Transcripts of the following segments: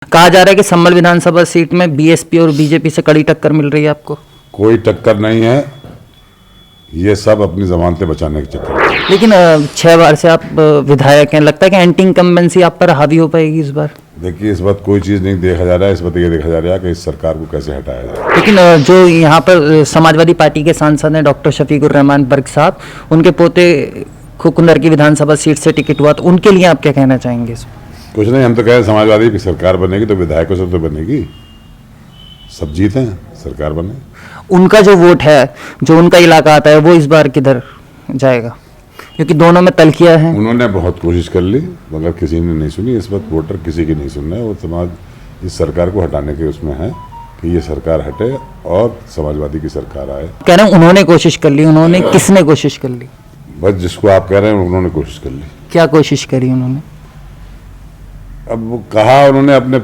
कहा जा रहा है कि संभल विधानसभा सीट में बीएसपी और बीजेपी से कड़ी टक्कर मिल रही है आपको। कोई टक्कर नहीं है, ये सब अपनी जमानतें बचाने के चक्कर में। लेकिन 6 बार से आप विधायक हैं, लगता है कि एंटी इनकम्बेंसी आप पर हावी हो पाएगी इस बार। देखिए, इस बात कोई चीज़ नहीं देखा जा रहा है, इस बात ये देखा जा रहा है कि इस सरकार को कैसे हटाया जाए। लेकिन जो यहाँ पर समाजवादी पार्टी के सांसद हैं डॉक्टर शफीकुर रहमान बर्क साहब, उनके पोते खुकुंदर की विधानसभा सीट से टिकट हुआ, तो उनके लिए आप क्या कहना चाहेंगे? कुछ नहीं, हम तो कह रहे समाजवादी की सरकार बनेगी तो विधायकों से तो बनेगी, सब जीते हैं, सरकार बने। उनका जो वोट है, जो उनका इलाका आता है, वो इस बार किधर जाएगा? क्योंकि दोनों में तलखियां हैं। उन्होंने बहुत कोशिश कर ली मगर किसी ने नहीं सुनी। इस वक्त वोटर किसी की नहीं सुन रहे, वो समाज इस सरकार को हटाने के उसमें है कि ये सरकार हटे और समाजवादी की सरकार आए। कह रहे हैं उन्होंने कोशिश कर ली, उन्होंने किसने कोशिश कर ली? बस जिसको आप कह रहे हैं उन्होंने कोशिश कर ली। क्या कोशिश करी उन्होंने? अब वो कहा उन्होंने अपने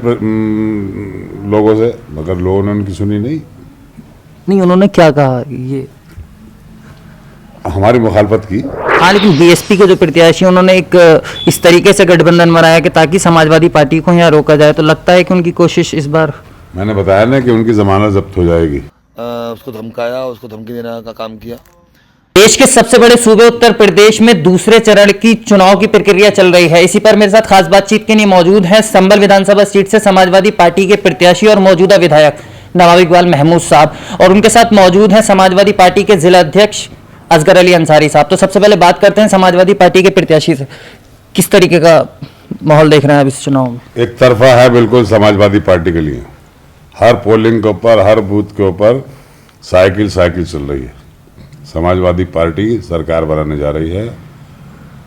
लोगों से, मगर लोगों ने उनकी सुनी नहीं। नहीं, उन्होंने क्या कहा? ये हमारी मुखालफत की। हाँ, लेकिन बीएसपी के जो प्रत्याशी उन्होंने एक इस तरीके से गठबंधन बनाया कि ताकि समाजवादी पार्टी को यहाँ रोका जाए, तो लगता है कि उनकी कोशिश इस बार। मैंने बताया ना कि उनकी जमानत जब्त हो जाएगी। उसको धमकाया, उसको धमकी देने का काम किया। देश के सबसे बड़े सूबे उत्तर प्रदेश में दूसरे चरण की चुनाव की प्रक्रिया चल रही है। इसी पर मेरे साथ खास बातचीत के लिए मौजूद हैं संभल विधानसभा सीट से समाजवादी पार्टी के प्रत्याशी और मौजूदा विधायक नवाब इकबाल महमूद साहब, और उनके साथ मौजूद हैं समाजवादी पार्टी के जिला अध्यक्ष असगर अली अंसारी साहब। तो सबसे पहले बात करते हैं समाजवादी पार्टी के प्रत्याशी से, किस तरीके का माहौल देख रहे हैं आप इस चुनाव में? एक तरफा है बिल्कुल समाजवादी पार्टी के लिए। हर पोलिंग के ऊपर, हर बूथ के ऊपर साइकिल चल रही है। समाजवादी पार्टी सरकार बनाने जा रही है।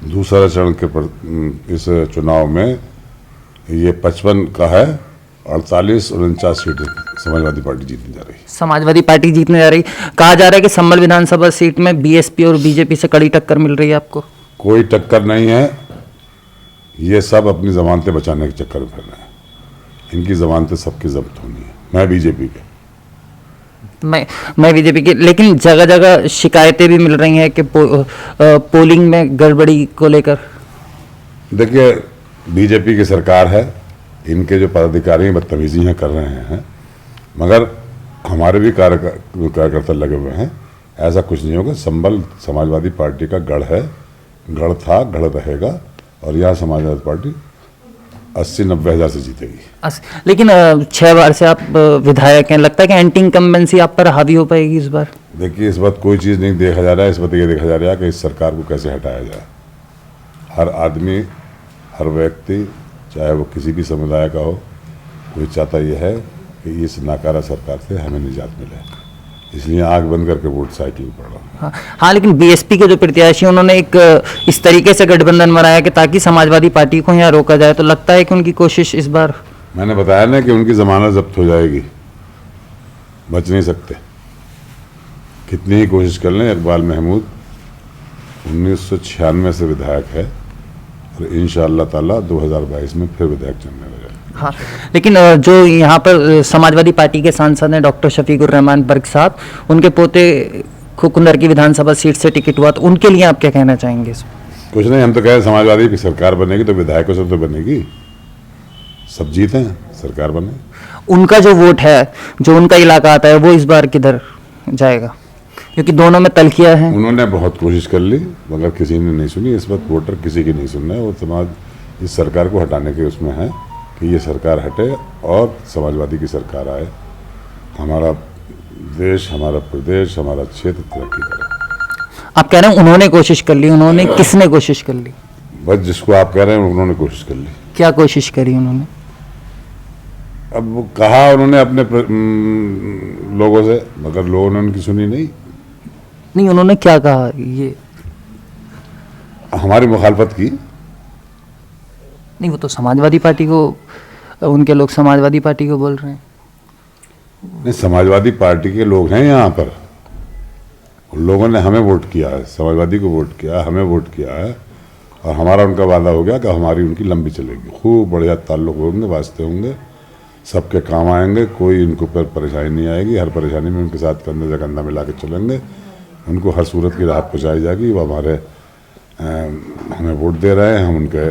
दूसरा चरण के इस चुनाव में ये 55 का है, 48-49 सीटें समाजवादी पार्टी जीतने जा रही है। समाजवादी पार्टी जीतने जा रही। कहा जा रहा है कि संभल विधानसभा सीट में बीएसपी और बीजेपी से कड़ी टक्कर मिल रही है आपको। कोई टक्कर नहीं है, ये सब अपनी जमानतें बचाने के चक्कर में फिर रहे हैं। इनकी जमानतें सबकी जब्त होनी है। मैं बीजेपी के, मैं बीजेपी की, लेकिन जगह जगह शिकायतें भी मिल रही हैं कि पोलिंग में गड़बड़ी को लेकर। देखिए, बीजेपी की सरकार है, इनके जो पदाधिकारी बदतमीजियाँ कर रहे हैं, मगर हमारे भी कार्यकर्ता लगे हुए हैं। ऐसा कुछ नहीं होगा। संभल समाजवादी पार्टी का गढ़ है, गढ़ था, गढ़ रहेगा, और यहाँ समाजवादी पार्टी 80-90 हज़ार से जीतेगी। लेकिन 6 बार से आप विधायक हैं, लगता है कि एंटी इनकम्बेंसी आप पर हावी हो पाएगी इस बार। देखिए, इस बात कोई चीज़ नहीं देखा जा रहा है, इस बात ये देखा जा रहा है कि इस सरकार को कैसे हटाया जाए। हर आदमी, हर व्यक्ति, चाहे वो किसी भी समुदाय का हो, कोई चाहता ये है कि इस नाकारा सरकार से हमें निजात मिले। इसलिए आंख बंद करके वोट साइकिल में पड़ रहा है। हाँ, लेकिन बीएसपी के जो प्रत्याशी उन्होंने एक इस तरीके से गठबंधन बनाया कि ताकि समाजवादी पार्टी को यहाँ रोका जाए, तो लगता है कि उनकी कोशिश इस बार। मैंने बताया ना कि उनकी जमानत जब्त हो जाएगी, बच नहीं सकते। कितनी ही कोशिश कर लें। इकबाल महमूद 1996 से विधायक है और इंशाअल्लाह ताला 2022 में फिर विधायक चुनने लगा। हाँ, लेकिन जो यहाँ पर समाजवादी पार्टी के सांसद हैं डॉक्टर शफीकुर रहमान बर्क साहब, उनके पोते खुकुंदर की विधानसभा सीट से टिकट हुआ, तो उनके लिए आप क्या कहना चाहेंगे? कुछ नहीं, हम तो कह रहे समाजवादी की सरकार बनेगी तो विधायकों से तो बनेगी, सब जीते हैं, सरकार बने। उनका जो वोट है, जो उनका इलाका आता है, वो इस बार किधर जाएगा? क्योंकि दोनों में तलखियां हैं। उन्होंने बहुत कोशिश कर ली मगर किसी ने नहीं सुनी। इस वक्त वोटर किसी की नहीं सुन रहे, वो समाज इस सरकार को हटाने के उसमें है कि ये सरकार हटे और समाजवादी की सरकार आए। हमारा देश, हमारा प्रदेश, हमारा क्षेत्र तरक्की करे। आप कह रहे हैं उन्होंने कोशिश कर ली, उन्होंने किसने कोशिश कर ली? बस जिसको आप कह रहे हैं उन्होंने कोशिश कर ली। क्या कोशिश करी उन्होंने? अब वो कहा उन्होंने अपने लोगों से, मगर लोगों ने उनकी सुनी नहीं। नहीं, उन्होंने क्या कहा? ये हमारी मुखालफत की। नहीं, वो तो समाजवादी पार्टी को, उनके लोग समाजवादी पार्टी को बोल रहे हैं। नहीं, समाजवादी पार्टी के लोग हैं यहाँ पर। उन लोगों ने हमें वोट किया है, समाजवादी को वोट किया है, हमें वोट किया है, और हमारा उनका वादा हो गया कि हमारी उनकी लंबी चलेगी। खूब बढ़िया ताल्लुक होंगे, वास्ते होंगे, सबके काम आएंगे, कोई इनको पर परेशानी नहीं आएगी। हर परेशानी में उनके साथ कंधे से कंधा मिला के चलेंगे। उनको हर सूरत की राहत पहुँचाई जाएगी। वो हमें वोट दे रहे हैं, हम उनके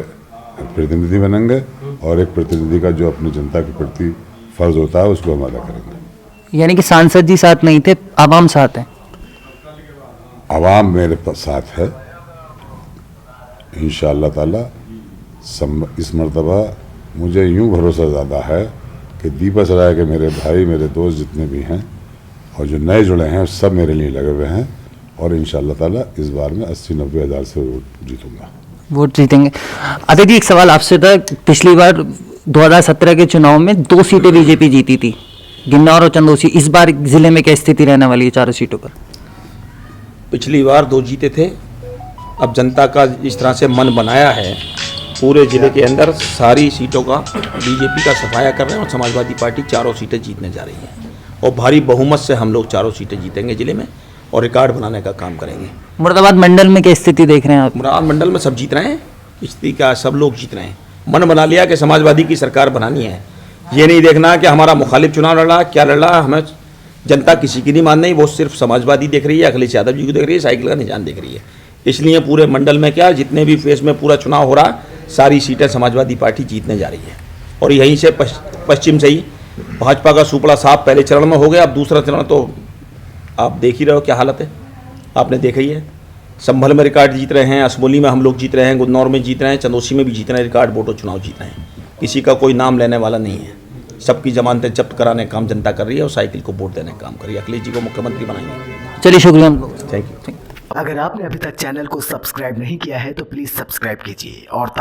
प्रतिनिधि बनेंगे और एक प्रतिनिधि का जो अपनी जनता के प्रति फर्ज होता है उसको हम अदा करेंगे। यानी कि सांसद जी साथ नहीं थे, आवाम साथ है। आवाम मेरे साथ है इंशाअल्लाह ताला। इस मर्तबा मुझे यूं भरोसा ज़्यादा है कि दीपा सराय के मेरे भाई, मेरे दोस्त जितने भी हैं और जो नए जुड़े हैं सब मेरे लिए लगे हुए हैं और इंशाअल्लाह ताला इस बार में 80-90 हज़ार से वोट जीतूंगा। वोट जीतेंगे। अदय जी, एक सवाल आपसे था। पिछली बार 2017 के चुनाव में 2 सीटें बीजेपी जीती थी, गिन्नौर और चंदौसी। इस बार जिले में क्या स्थिति रहने वाली है 4 सीटों पर? पिछली बार 2 जीते थे। अब जनता का इस तरह से मन बनाया है, पूरे ज़िले के अंदर सारी सीटों का बीजेपी का सफाया कर रहे हैं और समाजवादी पार्टी 4 सीटें जीतने जा रही है और भारी बहुमत से हम लोग 4 सीटें जीतेंगे ज़िले में और रिकॉर्ड बनाने का काम करेंगे। मुरादाबाद मंडल में क्या स्थिति देख रहे हैं आप? मुरादाबाद मंडल में सब जीत रहे हैं, स्थिति का सब लोग जीत रहे हैं। मन बना लिया कि समाजवादी की सरकार बनानी है। ये नहीं देखना कि हमारा मुखालिफ चुनाव लड़ रहा, क्या लड़ रहा, हमें जनता किसी की नहीं मान रही, वो सिर्फ समाजवादी देख रही है, अखिलेश यादव जी को देख रही है, साइकिल का निशान देख रही है। इसलिए पूरे मंडल में क्या जितने भी फेज में पूरा चुनाव हो रहा, सारी सीटें समाजवादी पार्टी जीतने जा रही है और यहीं से पश्चिम से ही भाजपा का सुपड़ा साफ पहले चरण में हो गया। अब दूसरा चरण तो आप देख ही रहे हो क्या हालत है, आपने देखा ही है। संभल में रिकॉर्ड जीत रहे हैं, असमोली में हम लोग जीत रहे हैं, गुन्नौर में जीत रहे हैं, चंदौसी में भी जीत रहे हैं, रिकॉर्ड वोटों चुनाव जीत रहे हैं। किसी का कोई नाम लेने वाला नहीं है, सबकी जमानतें जब्त कराने का काम जनता कर रही है और साइकिल को वोट देने का काम कर रही है। अखिलेश जी को मुख्यमंत्री बनाएंगे। चलिए, शुक्रिया हम लोग। Thank you. अगर आपने अभी तक चैनल को सब्सक्राइब नहीं किया है तो प्लीज़ सब्सक्राइब कीजिए और